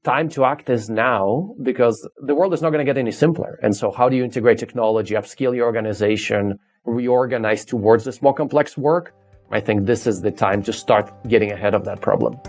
time to act is now, because the world is not going to get any simpler. And so how do you integrate technology, upskill your organization, reorganize towards this more complex work? I think this is the time to start getting ahead of that problem.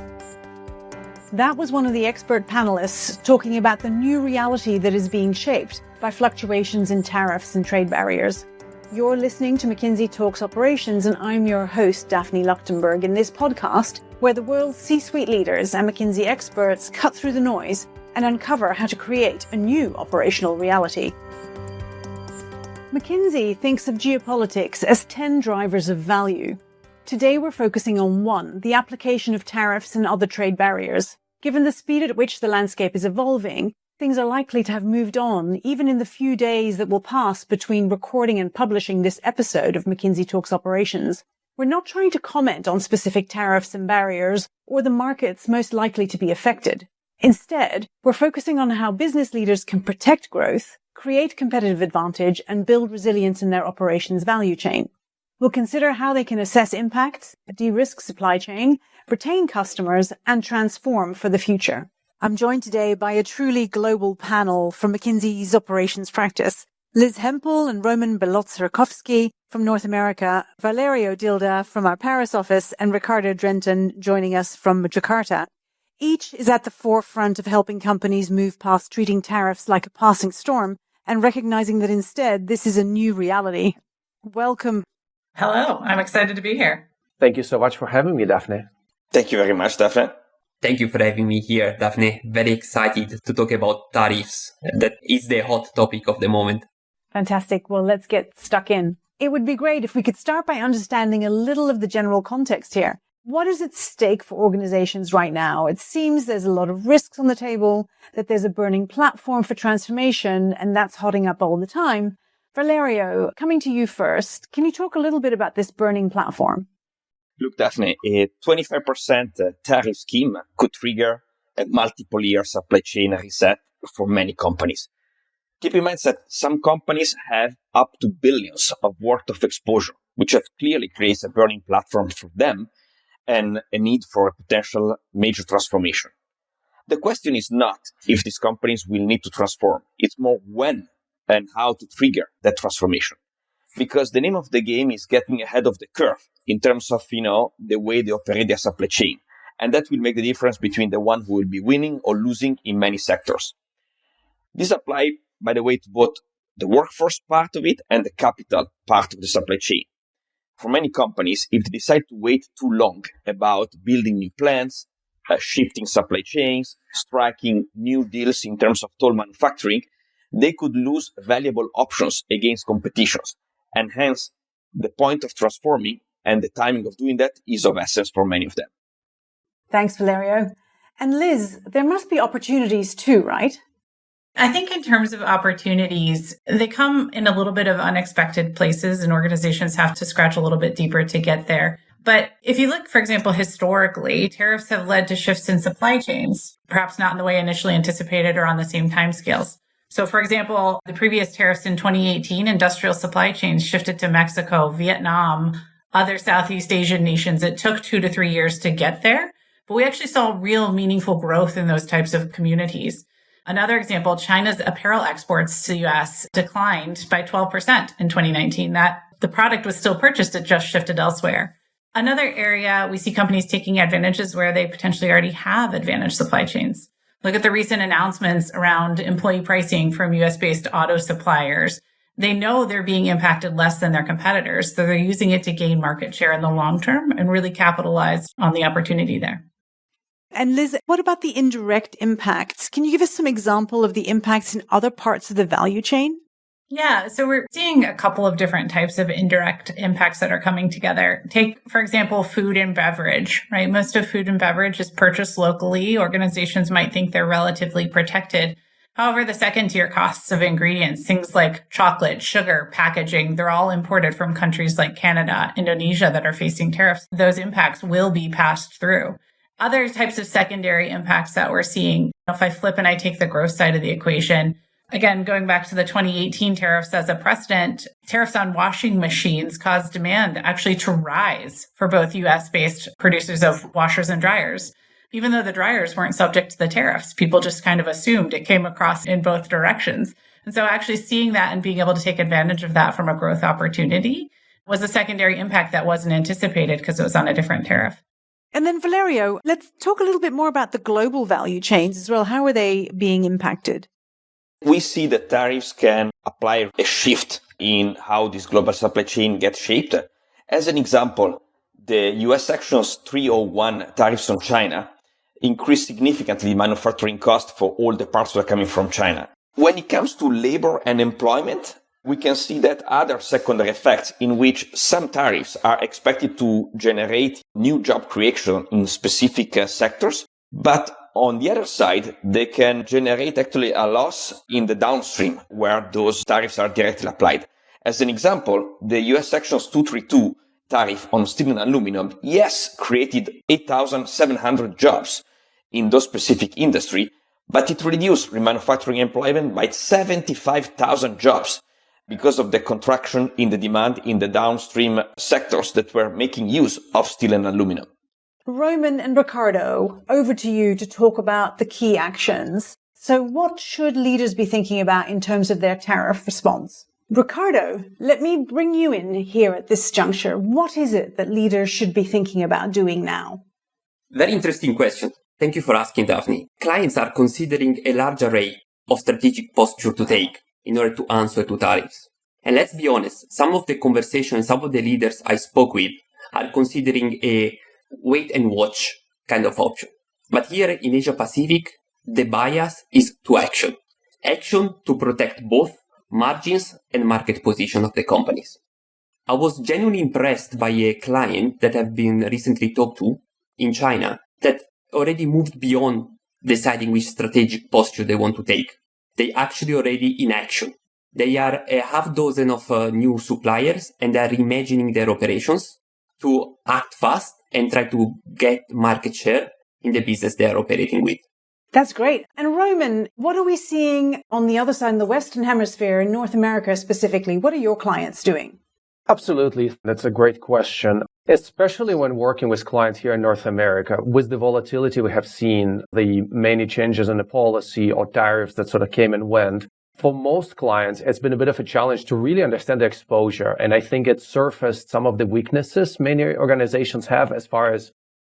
That was one of the expert panelists talking about the new reality that is being shaped by fluctuations in tariffs and trade barriers. You're listening to McKinsey Talks Operations, and I'm your host, Daphne Luchtenberg, in this podcast where the world's C-suite leaders and McKinsey experts cut through the noise and uncover how to create a new operational reality. McKinsey thinks of geopolitics as 10 drivers of value. Today we're focusing on one, the application of tariffs and other trade barriers. Given the speed at which the landscape is evolving, things are likely to have moved on, even in the few days that will pass between recording and publishing this episode of McKinsey Talks Operations. We're not trying to comment on specific tariffs and barriers or the markets most likely to be affected. Instead, we're focusing on how business leaders can protect growth, create competitive advantage, and build resilience in their operations value chain. We'll consider how they can assess impacts, de-risk supply chain, retain customers, and transform for the future. I'm joined today by a truly global panel from McKinsey's operations practice. Liz Hempel and Belotserkovskiy from North America, Valerio Dilda from our Paris office, and Riccardo Drentin joining us from Jakarta. Each is at the forefront of helping companies move past treating tariffs like a passing storm and recognizing that instead this is a new reality. Welcome. Hello, I'm excited to be here. Thank you so much for having me, Daphne. Thank you very much, Daphne. Thank you for having me here, Daphne. Very excited to talk about tariffs. That is the hot topic of the moment. Fantastic. Well, let's get stuck in. It would be great if we could start by understanding a little of the general context here. What is at stake for organizations right now? It seems there's a lot of risks on the table, that there's a burning platform for transformation, and that's hotting up all the time. Valerio, coming to you first, can you talk a little bit about this burning platform? Look, Daphne, a 25% tariff scheme could trigger a multiple-year supply chain reset for many companies. Keep in mind that some companies have up to billions of worth of exposure, which clearly creates a burning platform for them and a need for a potential major transformation. The question is not if these companies will need to transform. It's more when and how to trigger that transformation. Because the name of the game is getting ahead of the curve in terms of, the way they operate their supply chain. And that will make the difference between the one who will be winning or losing in many sectors. This applies, by the way, to both the workforce part of it and the capital part of the supply chain. For many companies, if they decide to wait too long about building new plants, shifting supply chains, striking new deals in terms of toll manufacturing, they could lose valuable options against competitions. And hence, the point of transforming and the timing of doing that is of essence for many of them. Thanks, Valerio. And Liz, there must be opportunities too, right? I think in terms of opportunities, they come in a little bit of unexpected places, and organizations have to scratch a little bit deeper to get there. But if you look, for example, historically, tariffs have led to shifts in supply chains, perhaps not in the way initially anticipated or on the same timescales. So, for example, the previous tariffs in 2018, industrial supply chains shifted to Mexico, Vietnam, other Southeast Asian nations. It took 2 to 3 years to get there, but we actually saw real meaningful growth in those types of communities. Another example, China's apparel exports to the U.S. declined by 12% in 2019. That the product was still purchased, it just shifted elsewhere. Another area we see companies taking advantage is where they potentially already have advantaged supply chains. Look at the recent announcements around employee pricing from U.S.-based auto suppliers. They know they're being impacted less than their competitors, so they're using it to gain market share in the long term and really capitalize on the opportunity there. And Liz, what about the indirect impacts? Can you give us some example of the impacts in other parts of the value chain? Yeah, so we're seeing a couple of different types of indirect impacts that are coming together. Take, for example, food and beverage, right? Most of food and beverage is purchased locally. Organizations might think they're relatively protected. However, the second tier costs of ingredients, things like chocolate, sugar, packaging, they're all imported from countries like Canada, Indonesia that are facing tariffs. Those impacts will be passed through. Other types of secondary impacts that we're seeing, if I flip and I take the growth side of the equation, again, going back to the 2018 tariffs as a precedent, tariffs on washing machines caused demand actually to rise for both U.S.-based producers of washers and dryers. even though the dryers weren't subject to the tariffs, people just kind of assumed it came across in both directions. And so actually seeing that and being able to take advantage of that from a growth opportunity was a secondary impact that wasn't anticipated because it was on a different tariff. And then Valerio, let's talk a little bit more about the global value chains as well. How are they being impacted? We see that tariffs can apply a shift in how this global supply chain gets shaped. As an example, the US Sections 301 tariffs on China increased significantly manufacturing costs for all the parts that are coming from China. When it comes to labor and employment, we can see that other secondary effects in which some tariffs are expected to generate new job creation in specific sectors. But on the other side, they can generate actually a loss in the downstream where those tariffs are directly applied. As an example, the US Sections 232 tariff on steel and aluminum, yes, created 8,700 jobs in those specific industry, but it reduced remanufacturing employment by 75,000 jobs because of the contraction in the demand in the downstream sectors that were making use of steel and aluminum. Roman and Riccardo, over to you to talk about the key actions. So what should leaders be thinking about in terms of their tariff response? Riccardo, let me bring you in here at this juncture. What is it that leaders should be thinking about doing now? Very interesting question. Thank you for asking, Daphne. Clients are considering a large array of strategic posture to take in order to answer to tariffs. And let's be honest, some of the conversations, some of the leaders I spoke with are considering a wait and watch kind of option. But here in Asia Pacific, the bias is to action. Action to protect both margins and market position of the companies. I was genuinely impressed by a client that I've been recently talked to in China that already moved beyond deciding which strategic posture they want to take. They actually already in action. They are a half dozen of new suppliers and are reimagining their operations to act fast and try to get market share in the business they are operating with. That's great. And Roman, what are we seeing on the other side in the Western Hemisphere, in North America specifically? What are your clients doing? Absolutely. That's a great question, especially when working with clients here in North America. With the volatility we have seen, the many changes in the policy or tariffs that sort of came and went, for most clients, it's been a bit of a challenge to really understand the exposure. And I think it surfaced some of the weaknesses many organizations have as far as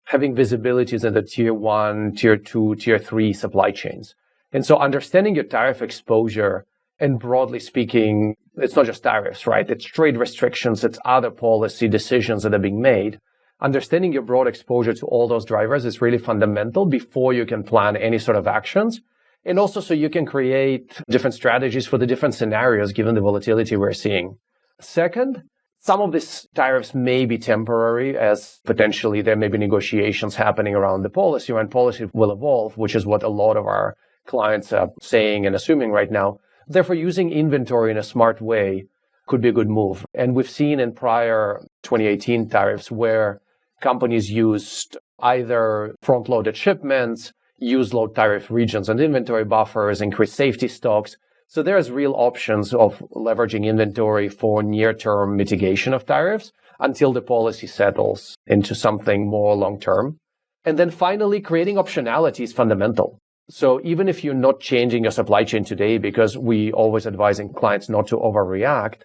having visibilities in the tier 1, tier 2, tier 3 supply chains. And so understanding your tariff exposure, and broadly speaking, it's not just tariffs, right? It's trade restrictions, it's other policy decisions that are being made. Understanding your broad exposure to all those drivers is really fundamental before you can plan any sort of actions. And also so you can create different strategies for the different scenarios given the volatility we're seeing. Second, some of these tariffs may be temporary, as potentially there may be negotiations happening around the policy, and policy will evolve, which is what a lot of our clients are saying and assuming right now. Therefore, using inventory in a smart way could be a good move. And we've seen in prior 2018 tariffs where companies used either front-loaded shipments, use low tariff regions and inventory buffers, increase safety stocks. So there's real options of leveraging inventory for near-term mitigation of tariffs until the policy settles into something more long-term. And then finally, creating optionality is fundamental. So even if you're not changing your supply chain today, because we always advising clients not to overreact,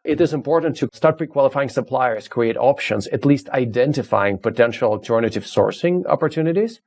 it is important to start pre-qualifying suppliers, create options, at least identifying potential alternative sourcing opportunities.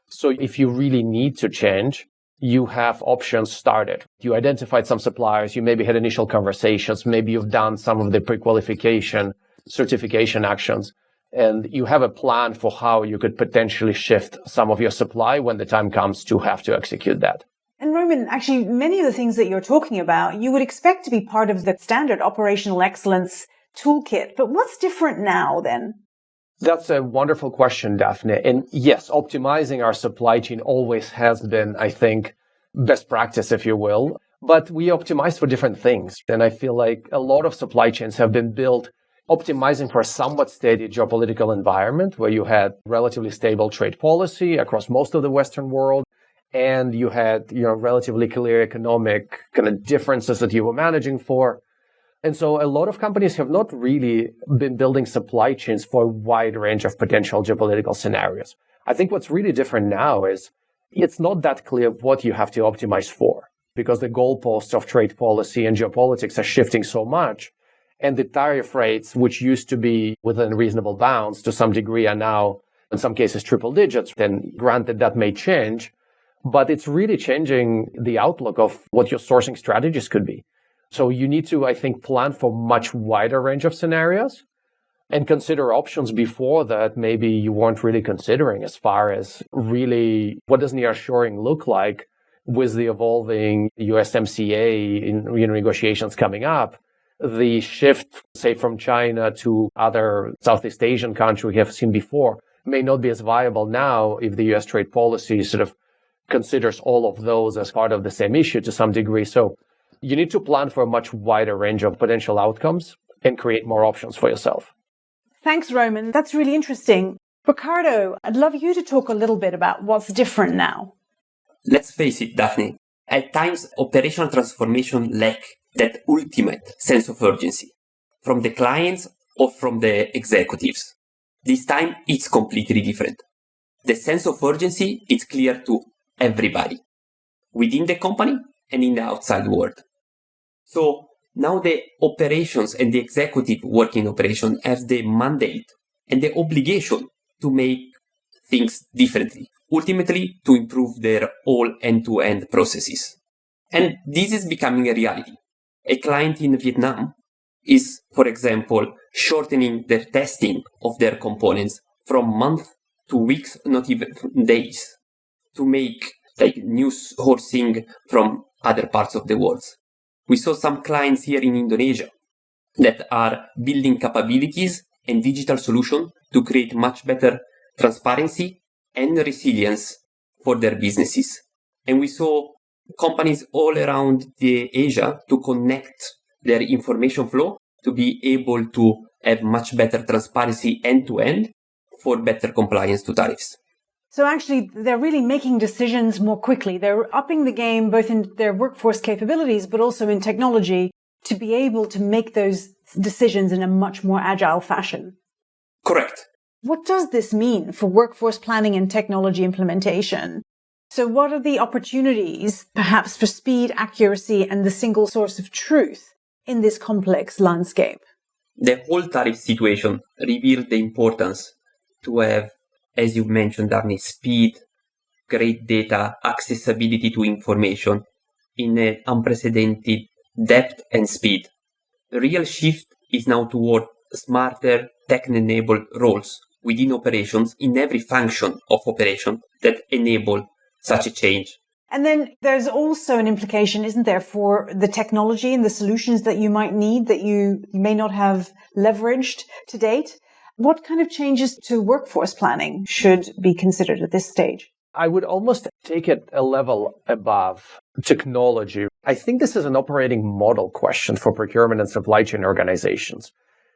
So if you really need to change, you have options started. You identified some suppliers, you maybe had initial conversations, maybe you've done some of the pre-qualification certification actions, and you have a plan for how you could potentially shift some of your supply when the time comes to have to execute that. And Roman, actually, many of the things that you're talking about, you would expect to be part of the standard operational excellence toolkit. But what's different now then? That's a wonderful question, Daphne. And yes, optimizing our supply chain always has been, I think, best practice, if you will. But we optimize for different things. And I feel like a lot of supply chains have been built optimizing for a somewhat steady geopolitical environment where you had relatively stable trade policy across most of the Western world. And you had, relatively clear economic kind of differences that you were managing for. And so a lot of companies have not really been building supply chains for a wide range of potential geopolitical scenarios. I think what's really different now is it's not that clear what you have to optimize for, because the goalposts of trade policy and geopolitics are shifting so much. And the tariff rates, which used to be within reasonable bounds to some degree, are now, in some cases, triple digits. And granted, that may change, but it's really changing the outlook of what your sourcing strategies could be. So you need to, I think, plan for much wider range of scenarios and consider options before that maybe you weren't really considering, as far as really what does nearshoring look like with the evolving USMCA in negotiations coming up. The shift, say, from China to other Southeast Asian countries we have seen before may not be as viable now if the US trade policy sort of considers all of those as part of the same issue to some degree. So you need to plan for a much wider range of potential outcomes and create more options for yourself. Thanks, Roman. That's really interesting. Riccardo, I'd love you to talk a little bit about what's different now. Let's face it, Daphne. At times, operational transformation lack that ultimate sense of urgency from the clients or from the executives. This time, it's completely different. The sense of urgency is clear to everybody within the company and in the outside world. So now the operations and the executive working operation have the mandate and the obligation to make things differently, ultimately to improve their all end-to-end processes. And this is becoming a reality. A client in Vietnam is, for example, shortening the testing of their components from months to weeks, not even days, to make new sourcing from other parts of the world. We saw some clients here in Indonesia that are building capabilities and digital solutions to create much better transparency and resilience for their businesses. And we saw companies all around Asia to connect their information flow to be able to have much better transparency end-to-end for better compliance to tariffs. So actually, they're really making decisions more quickly. They're upping the game, both in their workforce capabilities, but also in technology, to be able to make those decisions in a much more agile fashion. Correct. What does this mean for workforce planning and technology implementation? So what are the opportunities, perhaps, for speed, accuracy, and the single source of truth in this complex landscape? The whole tariff situation revealed the importance to have, as you mentioned, Daphne, speed, great data, accessibility to information in an unprecedented depth and speed. The real shift is now toward smarter, tech-enabled roles within operations in every function of operation that enable such a change. And then there's also an implication, isn't there, for the technology and the solutions that you might need that you may not have leveraged to date? What kind of changes to workforce planning should be considered at this stage? I would almost take it a level above technology. I think this is an operating model question for procurement and supply chain organizations.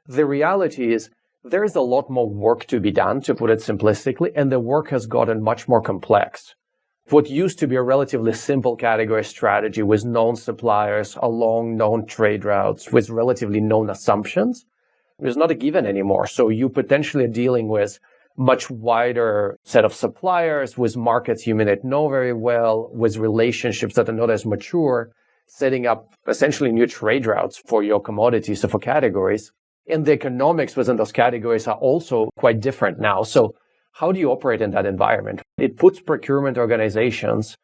The reality is there is a lot more work to be done, to put it simplistically, and the work has gotten much more complex. What used to be a relatively simple category strategy with known suppliers along known trade routes with relatively known assumptions is not a given anymore. So you potentially are dealing with much wider set of suppliers, with markets you may not know very well, with relationships that are not as mature, setting up essentially new trade routes for your commodities or for categories. And the economics within those categories are also quite different now. So how do you operate in that environment? It puts procurement organizations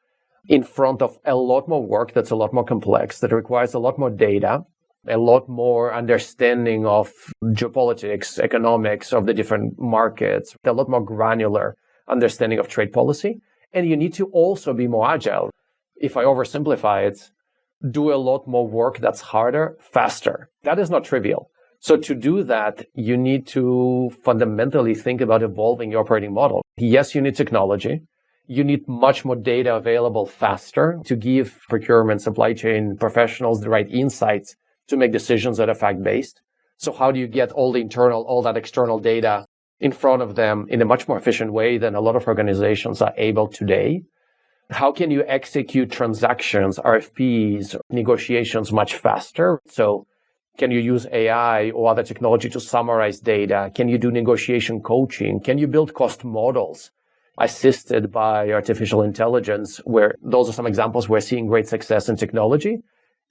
in front of a lot more work that's a lot more complex, that requires a lot more data, a lot more understanding of geopolitics, economics of the different markets, a lot more granular understanding of trade policy. And you need to also be more agile. If I oversimplify it, do a lot more work that's harder, faster. That is not trivial. So to do that, you need to fundamentally think about evolving your operating model. Yes, you need technology. You need much more data available faster to give procurement, supply chain professionals the right insights to make decisions that are fact-based. So how do you get all that external data in front of them in a much more efficient way than a lot of organizations are able today? How can you execute transactions, RFPs, negotiations much faster? So Can you use AI or other technology to summarize data? Can you do negotiation coaching? Can you build cost models assisted by artificial intelligence, where those are some examples we're seeing great success in technology,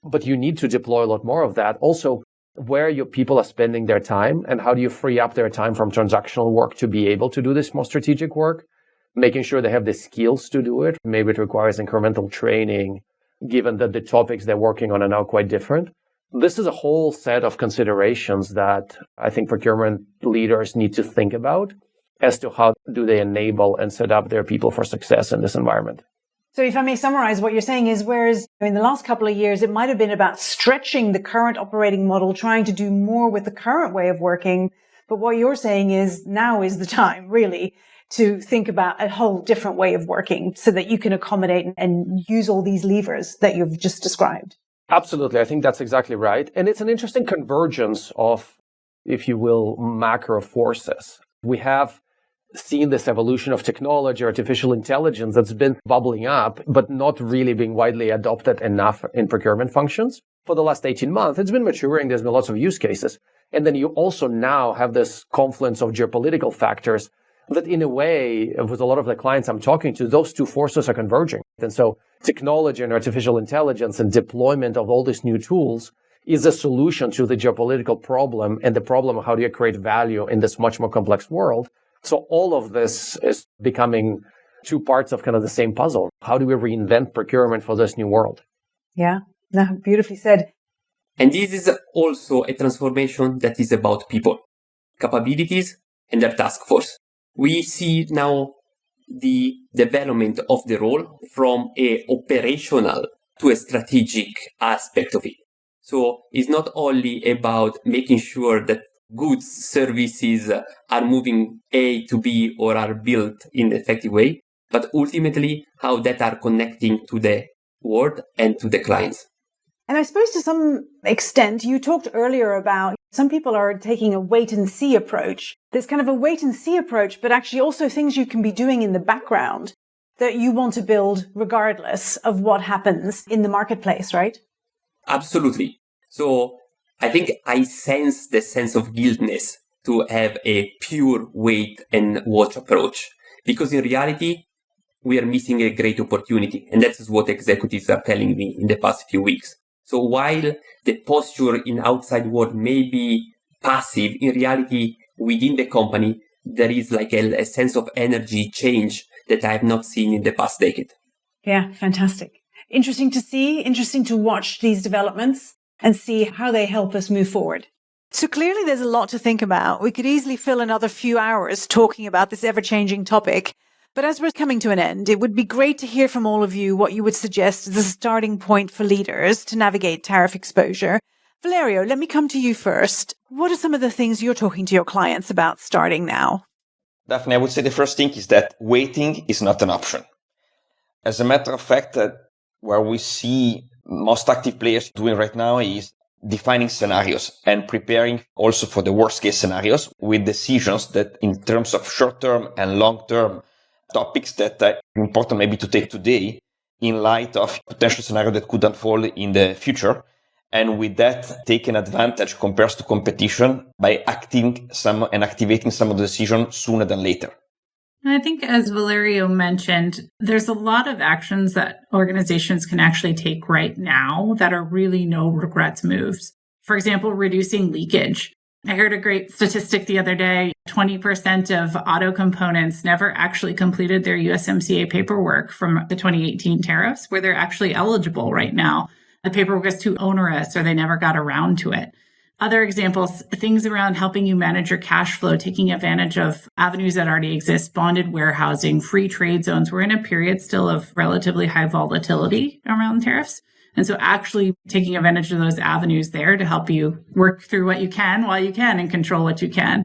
but you need to deploy a lot more of that. Also, where your people are spending their time and how do you free up their time from transactional work to be able to do this more strategic work, making sure they have the skills to do it. Maybe it requires incremental training, given that the topics they're working on are now quite different. This is a whole set of considerations that I think procurement leaders need to think about as to how do they enable and set up their people for success in this environment. So if I may summarize, what you're saying is, whereas in the last couple of years, it might have been about stretching the current operating model, trying to do more with the current way of working. But what you're saying is now is the time really to think about a whole different way of working so that you can accommodate and use all these levers that you've just described. Absolutely. I think that's exactly right. And it's an interesting convergence of, if you will, macro forces. We have seen this evolution of technology, artificial intelligence that's been bubbling up, but not really being widely adopted enough in procurement functions. For the last 18 months, it's been maturing. There's been lots of use cases. And then you also now have this confluence of geopolitical factors that in a way, with a lot of the clients I'm talking to, those two forces are converging. And so technology and artificial intelligence and deployment of all these new tools is a solution to the geopolitical problem and the problem of how do you create value in this much more complex world. So all of this is becoming two parts of kind of the same puzzle. How do we reinvent procurement for this new world? Yeah, no, beautifully said. And this is also a transformation that is about people, capabilities, and their task force. We see now the development of the role from a operational to a strategic aspect of it. So it's not only about making sure that goods, services are moving A to B or are built in an effective way, but ultimately how that are connecting to the world and to the clients. And I suppose to some extent, you talked earlier about some people are taking a wait and see approach. There's kind of a wait and see approach, but actually also things you can be doing in the background that you want to build regardless of what happens in the marketplace, right? Absolutely. So I think I sense the sense of guiltness to have a pure wait and watch approach, because in reality, we are missing a great opportunity. And that is what executives are telling me in the past few weeks. So while the posture in outside world may be passive, in reality, within the company, there is like a sense of energy change that I have not seen in the past decade. Yeah, fantastic. Interesting to see, interesting to watch these developments and see how they help us move forward. So clearly there's a lot to think about. We could easily fill another few hours talking about this ever-changing topic. But as we're coming to an end, it would be great to hear from all of you what you would suggest as a starting point for leaders to navigate tariff exposure. Valerio, let me come to you first. What are some of the things you're talking to your clients about starting now? Daphne, I would say the first thing is that waiting is not an option. As a matter of fact, where we see most active players doing right now is defining scenarios and preparing also for the worst case scenarios with decisions that in terms of short-term and long-term topics that are important maybe to take today in light of potential scenario that could unfold in the future. And with that, take an advantage compared to competition by acting some and activating some of the decisions sooner than later. And I think, as Valerio mentioned, there's a lot of actions that organizations can actually take right now that are really no regrets moves. For example, reducing leakage. I heard a great statistic the other day. 20% of auto components never actually completed their USMCA paperwork from the 2018 tariffs, where they're actually eligible right now. The paperwork is too onerous or they never got around to it. Other examples, things around helping you manage your cash flow, taking advantage of avenues that already exist, bonded warehousing, free trade zones. We're in a period still of relatively high volatility around tariffs. And so actually taking advantage of those avenues there to help you work through what you can while you can and control what you can.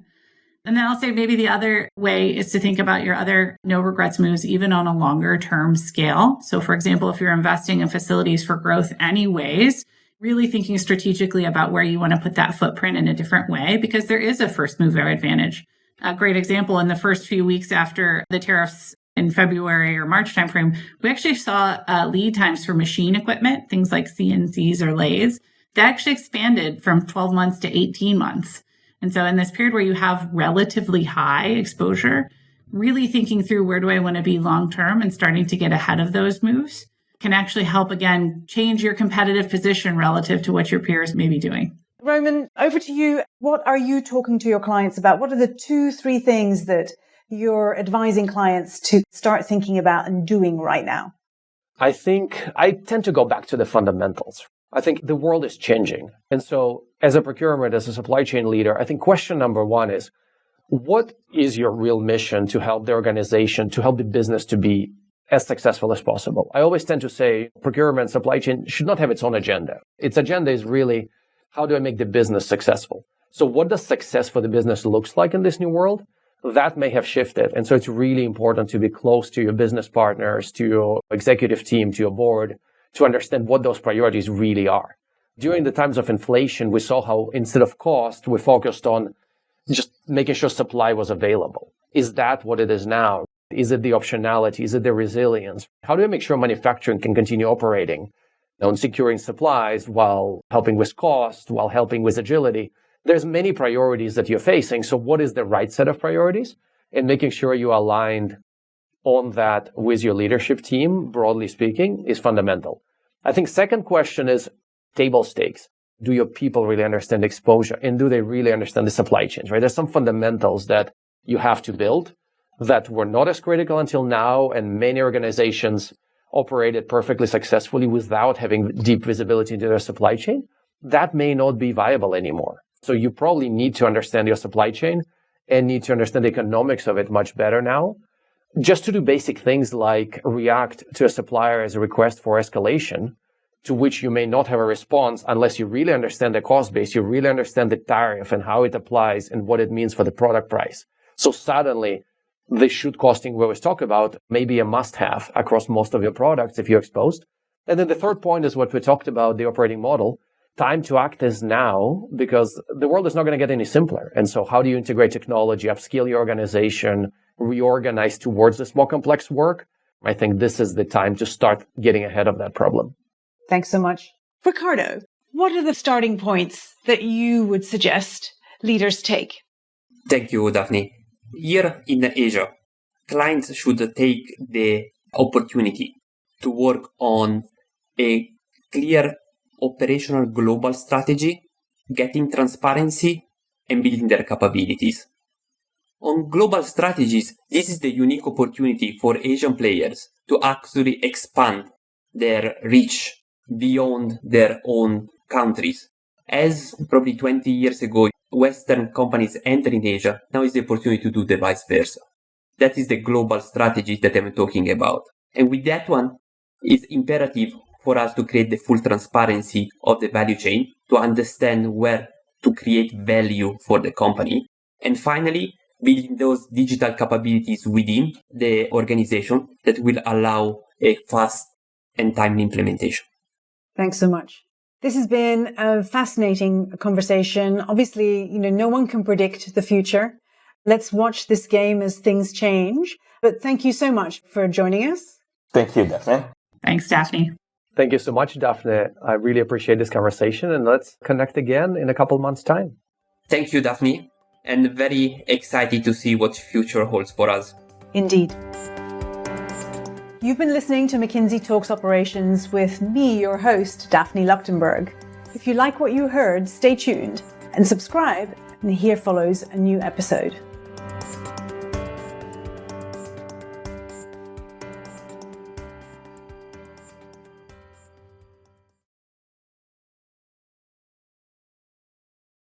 And then I'll say maybe the other way is to think about your other no regrets moves, even on a longer term scale. So for example, if you're investing in facilities for growth anyways, really thinking strategically about where you want to put that footprint in a different way, because there is a first mover advantage. A great example, in the first few weeks after the tariffs in February or March timeframe, we actually saw lead times for machine equipment, things like CNCs or lathes, that actually expanded from 12 months to 18 months. And so in this period where you have relatively high exposure, really thinking through where do I want to be long-term and starting to get ahead of those moves can actually help, again, change your competitive position relative to what your peers may be doing. Roman, over to you. What are you talking to your clients about? What are the 2-3 things that you're advising clients to start thinking about and doing right now? I think I tend to go back to the fundamentals. I think the world is changing. And so as a procurement, as a supply chain leader, I think question number one is, what is your real mission to help the organization, to help the business to be as successful as possible? I always tend to say procurement, supply chain should not have its own agenda. Its agenda is really, how do I make the business successful? So what does success for the business looks like in this new world? That may have shifted. And so it's really important to be close to your business partners, to your executive team, to your board, to understand what those priorities really are. During the times of inflation, we saw how instead of cost, we focused on just making sure supply was available. Is that what it is now? Is it the optionality? Is it the resilience? How do we make sure manufacturing can continue operating on securing supplies while helping with cost, while helping with agility? There's many priorities that you're facing. So what is the right set of priorities? And making sure you are aligned on that with your leadership team, broadly speaking, is fundamental. I think second question is table stakes. Do your people really understand exposure? And do they really understand the supply chains, right? There's some fundamentals that you have to build that were not as critical until now. And many organizations operated perfectly successfully without having deep visibility into their supply chain. That may not be viable anymore. So you probably need to understand your supply chain and need to understand the economics of it much better now. Just to do basic things like react to a supplier as a request for escalation, to which you may not have a response unless you really understand the cost base, you really understand the tariff and how it applies and what it means for the product price. So suddenly, the should costing we always talk about may be a must-have across most of your products if you're exposed. And then the third point is what we talked about, the operating model. Time to act is now, because the world is not going to get any simpler. And so how do you integrate technology, upskill your organization, reorganize towards this more complex work? I think this is the time to start getting ahead of that problem. Thanks so much. Riccardo, what are the starting points that you would suggest leaders take? Thank you, Daphne. Here in Asia, clients should take the opportunity to work on a clear operational global strategy, getting transparency, and building their capabilities. On global strategies, this is the unique opportunity for Asian players to actually expand their reach beyond their own countries. As probably 20 years ago, Western companies entering Asia, now is the opportunity to do the vice versa. That is the global strategy that I'm talking about. And with that one, it's imperative for us to create the full transparency of the value chain, to understand where to create value for the company. And finally, building those digital capabilities within the organization that will allow a fast and timely implementation. Thanks so much. This has been a fascinating conversation. Obviously, no one can predict the future. Let's watch this game as things change. But thank you so much for joining us. Thank you, Daphne. Thanks, Daphne. Thank you so much, Daphne. I really appreciate this conversation, and let's connect again in a couple months' time. Thank you, Daphne, and very excited to see what future holds for us. Indeed. You've been listening to McKinsey Talks Operations with me, your host, Daphne Luchtenberg. If you like what you heard, stay tuned and subscribe, and here follows a new episode.